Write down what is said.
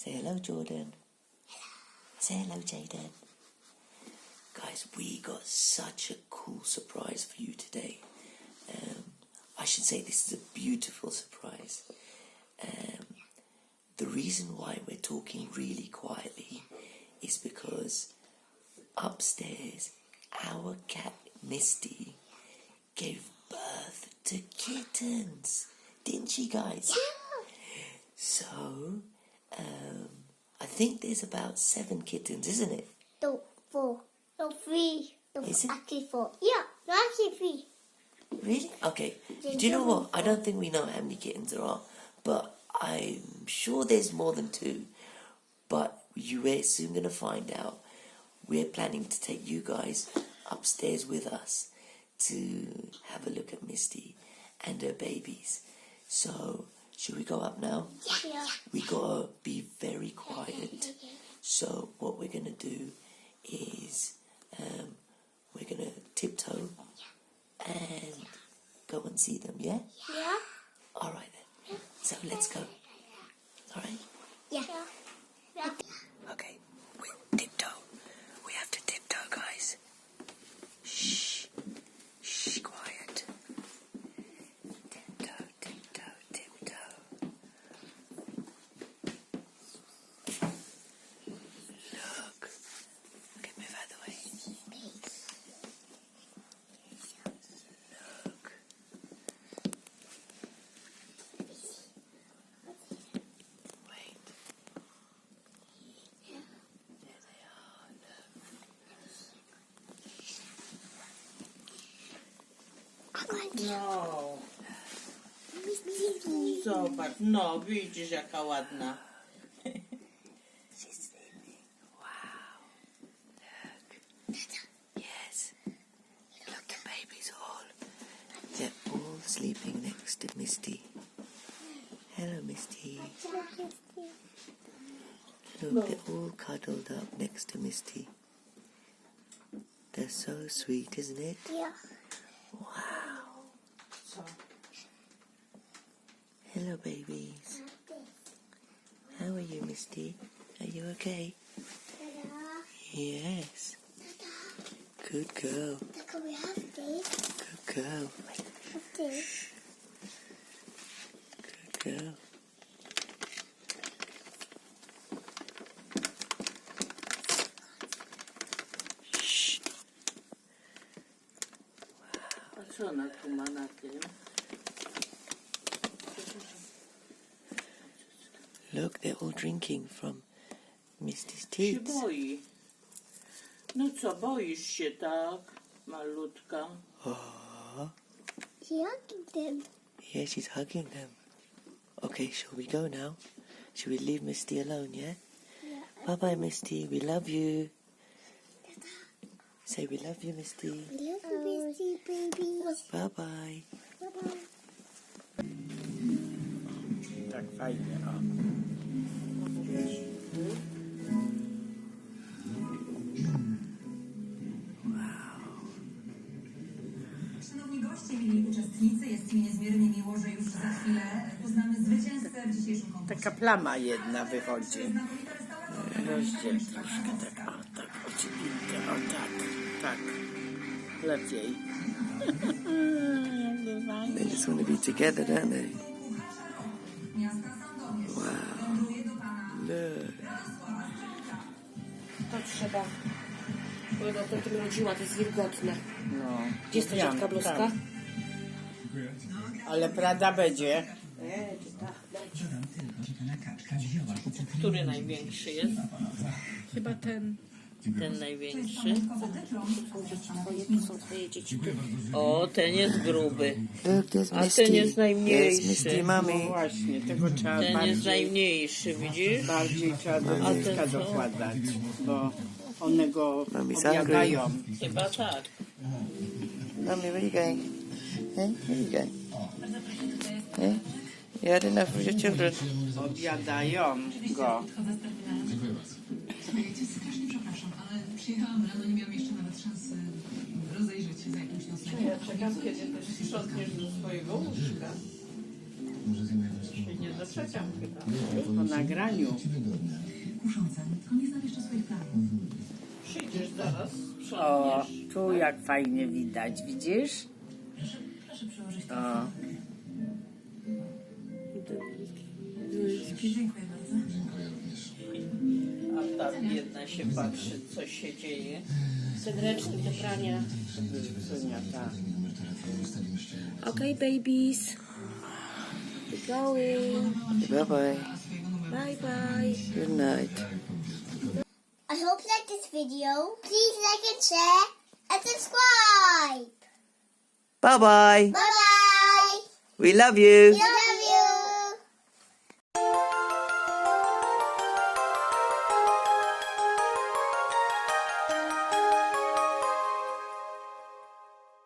Say hello, Jordan. Say hello, Jayden. Guys, we got such a cool surprise for you today. I should say this is a beautiful surprise. The reason why we're talking really quietly is because upstairs our cat Misty gave birth to kittens. Didn't she, guys? Yeah. So, I think there's about 7 kittens, isn't it? No, 4. No, 3. No, Is it? actually 4. Yeah, no, actually 3. Really? Okay. Do you know what? I don't think we know how many kittens there are, but I'm sure there's more than 2. But we're soon going to find out. We're planning to take you guys upstairs with us to have a look at Misty and her babies. So, should we go up now? Yeah. We gotta be very quiet. So what we're gonna do is we're gonna tiptoe and go and see them. Yeah. Yeah. All right then. So let's go. All right. Yeah. Yeah. Okay. We tiptoe. We have to tiptoe, guys. Shh. Shh. Quiet. Tiptoe. Tiptoe. Tiptoe. Look. Okay, move out of the way. Look. Wait. There they are. Look. No. Zobacz, no, widzisz jaka ładna. She's sleeping. Wow. Look. Yes. Look, the babies all. They're all sleeping next to Misty. Hello, Misty. Look, they're all cuddled up next to Misty. They're so sweet, isn't it? Yeah. Wow. Co? Hello, babies. How are you, Misty? Are you okay? Yes. Good girl. Can we have this? Good girl. Have this? Good girl. Shh. A co ona tu ma na tym? Look, they're all drinking from Misty's Się teats. boi. No co, boisz się tak, malutka? Oh, She hugging them. yeah, she's hugging them. Okay, shall we go now? Shall we leave Misty alone, yeah? Yeah. Bye-bye, Misty. We love you. Say we love you, Misty. We love you, Misty, babies. Bye-bye. Bye-bye. Tak fajnie, o. Szanowni goście, mili uczestnicy, jest mi niezmiernie miło, że już za chwilę poznamy zwycięzcę w dzisiejszym konkursie. Taka plama jedna wychodzi. Znakomita restauracja. Rozdziel troszkę, tak, o tak, odciepinkę, o tak, tak. Lepiej. They just want to be together, don't they? Miasta Sandomierz. Wow. Wędruje do pana Look. To trzeba. Bo ja to tym rodziła, to jest wilgotne. No. Gdzie jest ta dziadka bluzka? Tam. Ale Prada będzie. Który największy jest? Chyba ten. Ten największy. To są twoje dzieci. O, ten jest gruby. Look, there's A Misty. ten jest There's najmniejszy. Misty, mommy. No właśnie, tego trzeba Ten jest bardziej, najmniejszy, widzisz? bardziej trzeba do A dziecka ten co? dokładać, bo one go Mommy's objadają. Chyba tak. Mommy, where you going? Hey, where you going? Hey? You had enough of your children? Objadają go. Ja cię strasznie przepraszam, ale przyjechałam rano, nie miałam jeszcze nawet szansy rozejrzeć się za jakimś nosem. Ja czekam, kiedy też sprzątniesz do swojego łóżka. Się nie doczekam chyba. Po nagraniu. kuszące, tylko nie znam jeszcze swoich planów. Przyjdziesz zaraz, O, sprzątniesz. tu jak fajnie widać, widzisz? Proszę przełożyć to. O, Dziękuję bardzo. A ta biedna się patrzy, co się dzieje. Ten ręcznik do prania. tak. Okay, babies. We're going. Bye bye. Bye bye. Good night. I hope you like this video. Please like and share and subscribe. Bye bye. Bye bye. We love you. Love